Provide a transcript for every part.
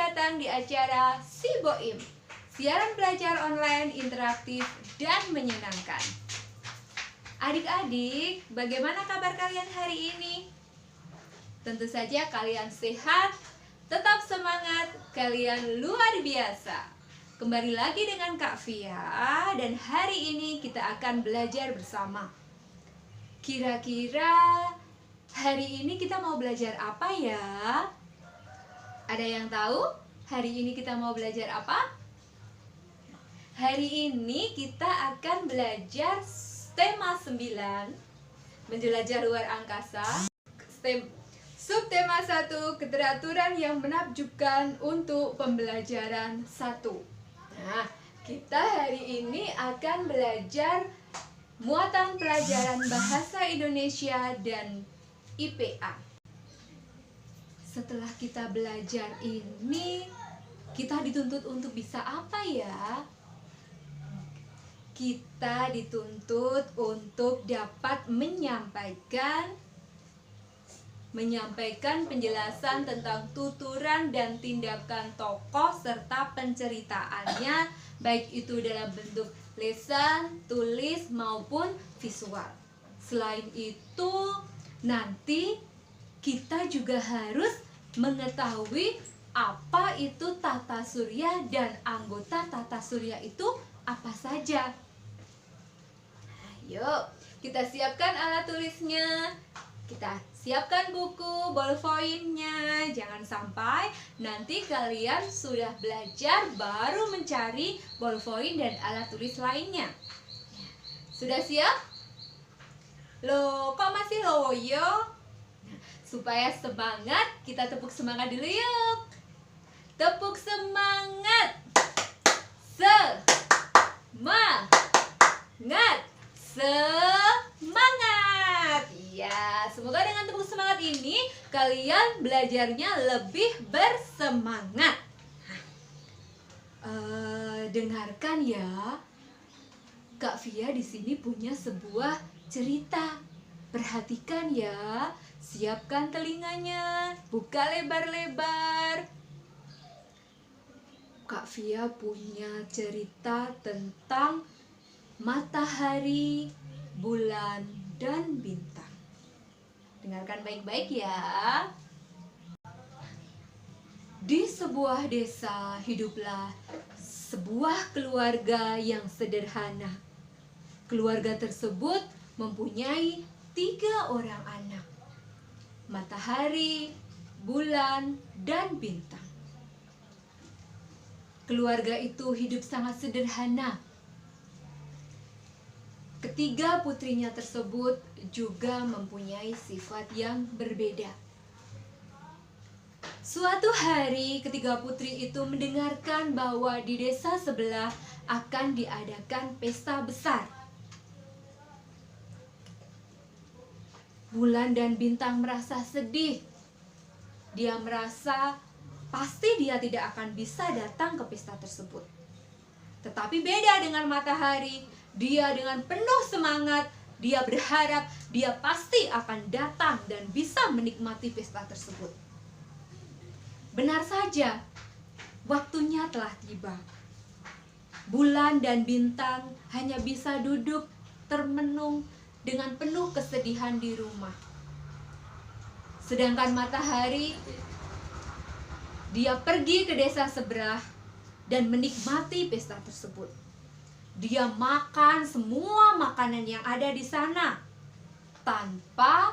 datang di acara Si Boim, siaran belajar online interaktif dan menyenangkan. Adik-adik, bagaimana kabar kalian hari ini? Tentu saja kalian sehat, tetap semangat, kalian luar biasa. Kembali lagi dengan Kak Fia, dan hari ini kita akan belajar bersama. Kira-kira hari ini kita mau belajar apa ya? Ada yang tahu hari ini kita mau belajar apa? Hari ini kita akan belajar tema 9, menjelajah luar angkasa. Subtema 1, keteraturan yang menakjubkan untuk pembelajaran 1. Nah, kita hari ini akan belajar muatan pelajaran bahasa Indonesia dan IPA. Setelah kita belajar ini, kita dituntut untuk bisa apa ya? Kita dituntut untuk dapat menyampaikan penjelasan tentang tuturan dan tindakan tokoh serta penceritaannya, baik itu dalam bentuk lisan, tulis maupun visual. Selain itu, nanti kita juga harus mengetahui apa itu tata surya dan anggota tata surya itu apa saja. Ayo, kita siapkan alat tulisnya. Kita siapkan buku, ballpointnya. Jangan sampai nanti kalian sudah belajar baru mencari ballpoint dan alat tulis lainnya. Sudah siap? Loh, kok masih loyo? Supaya semangat, kita tepuk semangat dulu yuk. Tepuk semangat. Semangat. Ya, semoga dengan tepuk semangat ini kalian belajarnya lebih bersemangat. Dengarkan ya. Kak Fia di sini punya sebuah cerita. Perhatikan ya. Siapkan telinganya, buka lebar-lebar. Kak Fia punya cerita tentang matahari, bulan, dan bintang. Dengarkan baik-baik ya. Di sebuah desa hiduplah sebuah keluarga yang sederhana. Keluarga tersebut mempunyai 3 orang anak: matahari, bulan, dan bintang. Keluarga itu hidup sangat sederhana. Ketiga putrinya tersebut juga mempunyai sifat yang berbeda. Suatu hari ketiga putri itu mendengarkan bahwa di desa sebelah akan diadakan pesta besar. Bulan dan bintang merasa sedih. Dia merasa pasti dia tidak akan bisa datang ke pesta tersebut. Tetapi beda dengan matahari. Dia dengan penuh semangat, dia berharap dia pasti akan datang dan bisa menikmati pesta tersebut. Benar saja, waktunya telah tiba. Bulan dan bintang hanya bisa duduk termenung dengan penuh kesedihan di rumah. Sedangkan matahari, dia pergi ke desa seberang dan menikmati pesta tersebut. Dia makan semua makanan yang ada di sana tanpa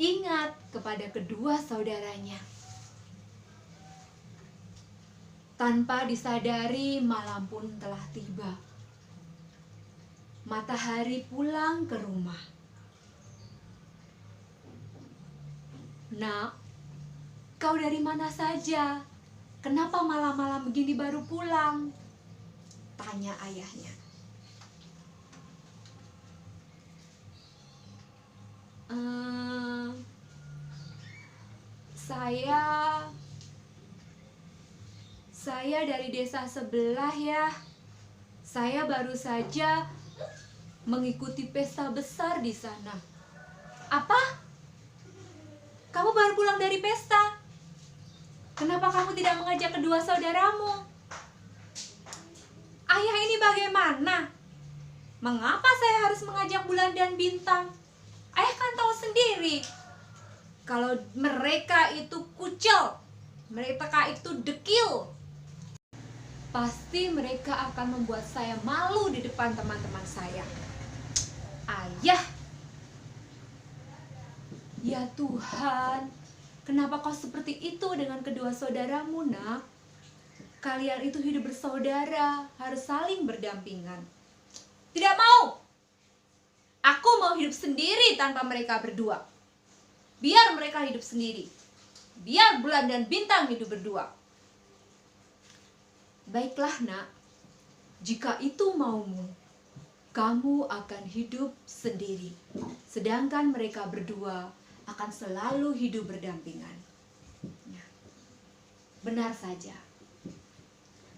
ingat kepada kedua saudaranya. Tanpa disadari, malam pun telah tiba. Matahari pulang ke rumah. Nak, kau dari mana saja? Kenapa malam-malam begini baru pulang? Tanya ayahnya. Saya dari desa sebelah ya. Saya baru saja mengikuti pesta besar di sana. Apa? Kamu baru pulang dari pesta? Kenapa kamu tidak mengajak kedua saudaramu? Ayah ini bagaimana? Mengapa saya harus mengajak bulan dan bintang? Ayah kan tahu sendiri, kalau mereka itu kucel, mereka itu dekil, pasti mereka akan membuat saya malu di depan teman-teman saya. Ayah, ya Tuhan, kenapa kau seperti itu dengan kedua saudaramu, nak? Kalian itu hidup bersaudara, harus saling berdampingan. Tidak mau. Aku mau hidup sendiri tanpa mereka berdua. Biar mereka hidup sendiri. Biar bulan dan bintang hidup berdua. Baiklah, nak. Jika itu maumu, kamu akan hidup sendiri. Sedangkan mereka berdua akan selalu hidup berdampingan. Benar saja.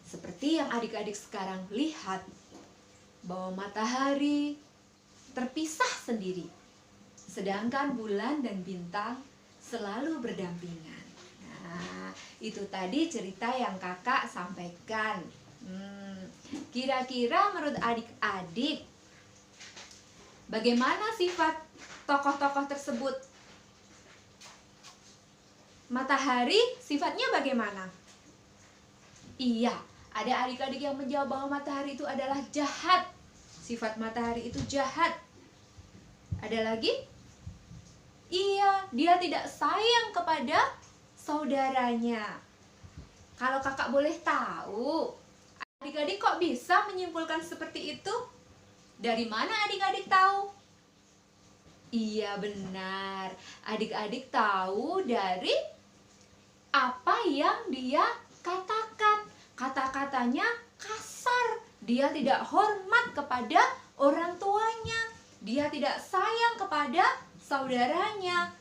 Seperti yang adik-adik sekarang lihat, bahwa matahari terpisah sendiri, sedangkan bulan dan bintang selalu berdampingan. Nah, itu tadi cerita yang kakak sampaikan. Kira-kira menurut adik-adik, bagaimana sifat tokoh-tokoh tersebut? Matahari sifatnya bagaimana? Iya, ada adik-adik yang menjawab bahwa matahari itu adalah jahat. Sifat matahari itu jahat. Ada lagi? Iya, dia tidak sayang kepada saudaranya. Kalau kakak boleh tahu, adik-adik kok bisa menyimpulkan seperti itu? Dari mana adik-adik tahu? Iya, benar. Adik-adik tahu dari apa yang dia katakan. Kata-katanya kasar. Dia tidak hormat kepada orang tuanya. Dia tidak sayang kepada saudaranya.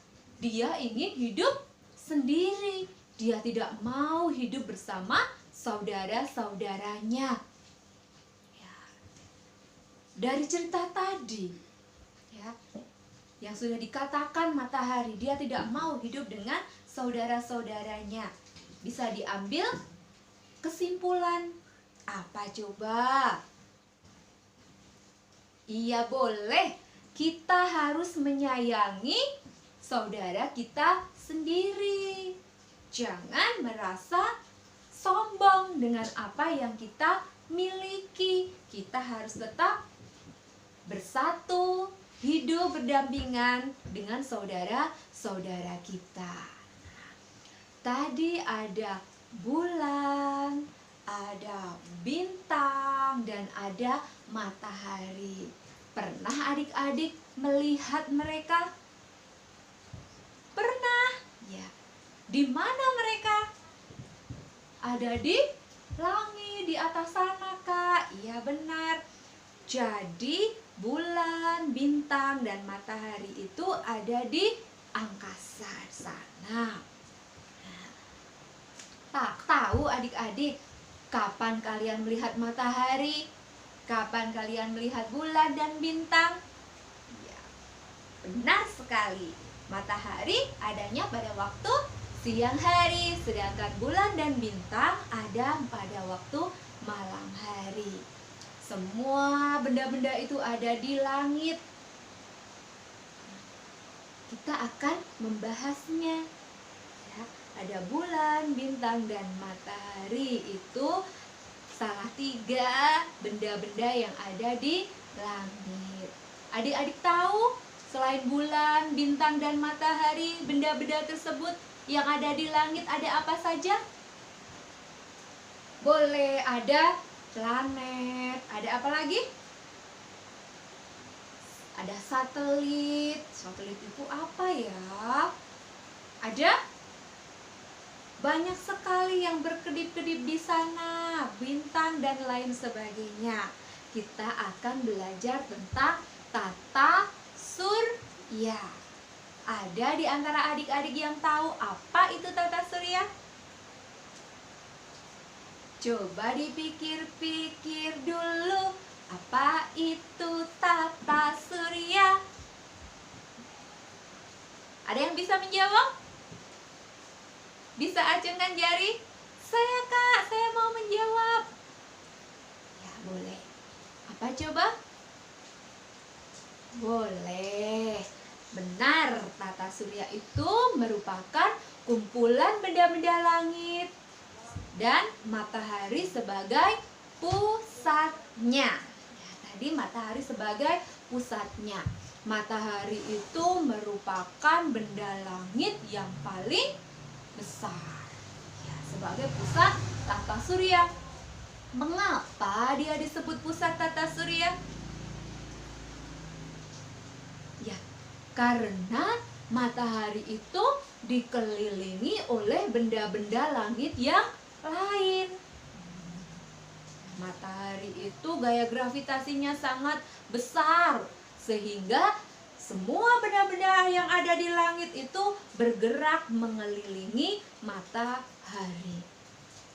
Dia ingin hidup sendiri. Dia tidak mau hidup bersama saudara-saudaranya. Ya. Dari cerita tadi, ya, yang sudah dikatakan matahari, dia tidak mau hidup dengan saudara-saudaranya. Bisa diambil kesimpulan apa coba? Iya, boleh. Kita harus menyayangi saudara kita sendiri. Jangan merasa sombong dengan apa yang kita miliki. Kita harus tetap bersatu, hidup berdampingan dengan saudara-saudara kita. Tadi ada bulan, ada bintang, dan ada matahari. Pernah adik-adik melihat mereka? Pernah? Ya. Di mana mereka? Ada di langit, di atas sana, Kak. Iya, benar. Jadi, bulan, bintang, dan matahari itu ada di angkasa sana. Tak tahu adik-adik, kapan kalian melihat matahari? Kapan kalian melihat bulan dan bintang? Ya, benar sekali. Matahari adanya pada waktu siang hari, sedangkan bulan dan bintang ada pada waktu malam hari. Semua benda-benda itu ada di langit. Kita akan membahasnya. Ya, ada bulan, bintang, dan matahari. Itu salah 3 benda-benda yang ada di langit. Adik-adik tahu selain bulan, bintang, dan matahari, benda-benda tersebut yang ada di langit ada apa saja? Boleh, ada planet, ada apa lagi? Ada satelit. Satelit itu apa ya? Ada banyak sekali yang berkedip-kedip di sana, bintang dan lain sebagainya. Kita akan belajar tentang tata surya. Ada di antara adik-adik yang tahu apa itu tata surya? Coba dipikir-pikir dulu, apa itu tata surya? Ada yang bisa menjawab? Bisa acungkan jari? Saya Kak, saya mau menjawab. Ya boleh. Apa coba? Boleh. Benar, tata surya itu merupakan kumpulan benda-benda langit dan matahari sebagai pusatnya. Ya, tadi matahari sebagai pusatnya. Matahari itu merupakan benda langit yang paling besar. Ya, sebagai pusat tata surya. Mengapa dia disebut pusat tata surya? Ya, karena matahari itu dikelilingi oleh benda-benda langit yang lain. Matahari itu gaya gravitasinya sangat besar, sehingga semua benda-benda yang ada di langit itu bergerak mengelilingi matahari.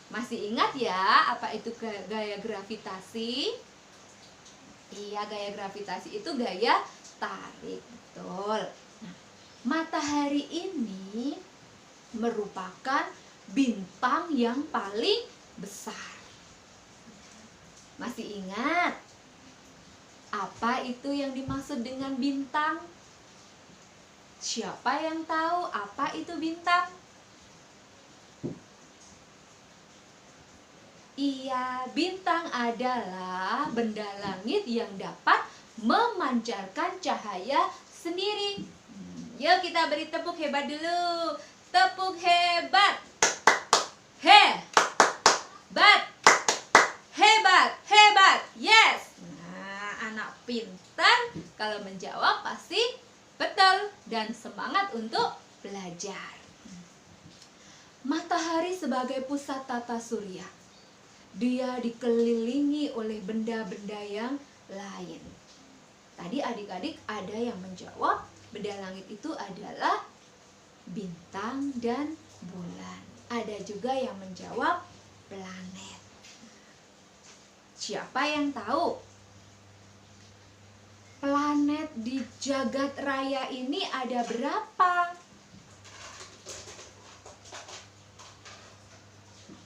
Masih ingat ya apa itu gaya gravitasi? Iya, gaya gravitasi itu gaya tarik, betul. Nah, matahari ini merupakan bintang yang paling besar. Masih ingat apa itu yang dimaksud dengan bintang? Siapa yang tahu apa itu bintang? Iya, bintang adalah benda langit yang dapat memancarkan cahaya sendiri. Yuk kita beri tepuk hebat dulu. Tepuk hebat. Hebat. Hebat, hebat. Yes. Nah, anak pintar kalau menjawab pasti betul dan semangat untuk belajar. Matahari sebagai pusat tata surya. Dia dikelilingi oleh benda-benda yang lain. Tadi adik-adik ada yang menjawab benda langit itu adalah bintang dan bulan. Ada juga yang menjawab planet. Siapa yang tahu? Planet di jagat raya ini ada berapa?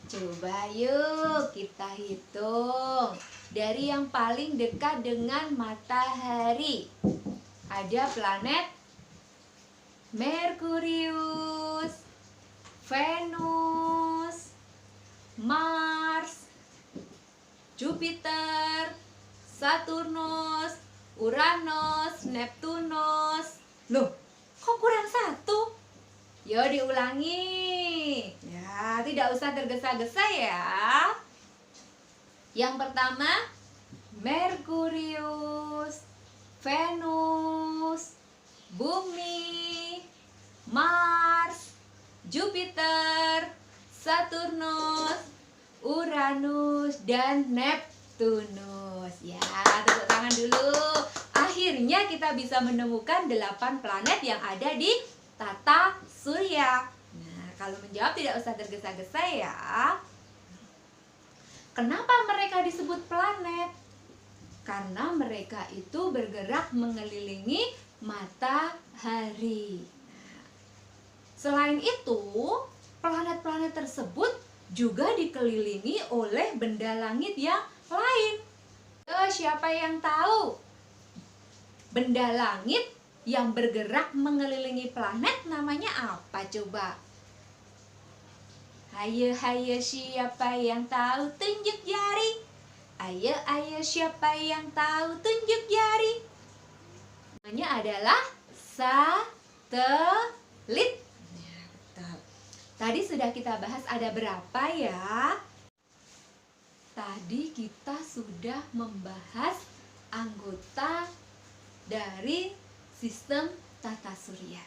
Coba yuk kita hitung. Dari yang paling dekat dengan matahari, ada planet Merkurius, Venus, Mars, Jupiter, Saturnus, Uranus, Neptunus. Loh, kok kurang satu? Yo diulangi. Ya, tidak usah tergesa-gesa ya. Yang pertama, Merkurius, Venus, Bumi, Mars, Jupiter, Saturnus, Uranus, dan Neptunus. Ya, tepuk tangan dulu. Akhirnya kita bisa menemukan 8 planet yang ada di tata surya. Nah, kalau menjawab tidak usah tergesa-gesa ya. Kenapa mereka disebut planet? Karena mereka itu bergerak mengelilingi matahari. Selain itu, planet-planet tersebut juga dikelilingi oleh benda langit yang lain. Siapa yang tahu? Benda langit yang bergerak mengelilingi planet namanya apa coba? Ayo siapa yang tahu? Tunjuk jari. Ayo siapa yang tahu? Tunjuk jari. Namanya adalah satelit. Tadi sudah kita bahas ada berapa ya? Tadi kita sudah membahas anggota dari sistem tata surya.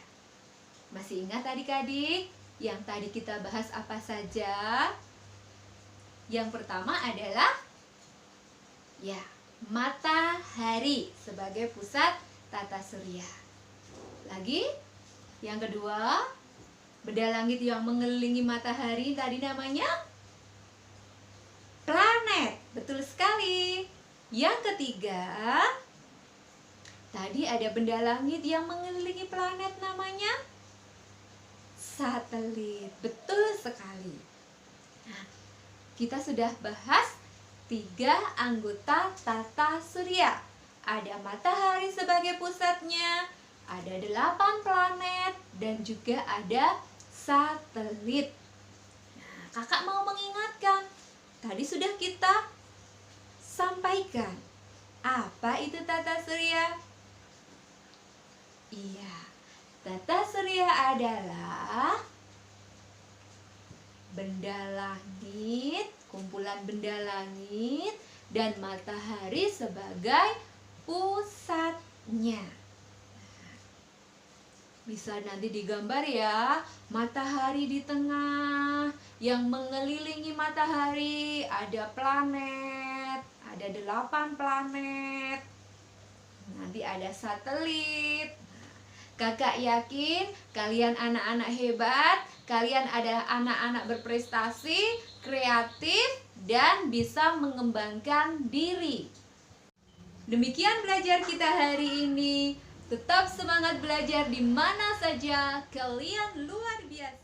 Masih ingat adik-adik yang tadi kita bahas apa saja? Yang pertama adalah ya, matahari sebagai pusat tata surya. Lagi, yang kedua, benda langit yang mengelilingi matahari tadi namanya planet. Betul sekali. Yang ketiga, tadi ada benda langit yang mengelilingi planet namanya satelit. Betul sekali. Nah, kita sudah bahas 3 anggota tata surya. Ada matahari sebagai pusatnya, ada 8 planet, dan juga ada satelit. Nah, kakak mau mengingatkan, tadi sudah kita sampaikan. Apa itu tata surya? Iya, tata surya adalah benda langit, kumpulan benda langit, dan matahari sebagai pusatnya. Bisa nanti digambar ya, matahari di tengah, yang mengelilingi matahari ada planet, ada 8 planet. Nanti ada satelit. Kakak yakin kalian anak-anak hebat, kalian adalah anak-anak berprestasi, kreatif, dan bisa mengembangkan diri. Demikian belajar kita hari ini. Tetap semangat belajar di mana saja, kalian luar biasa.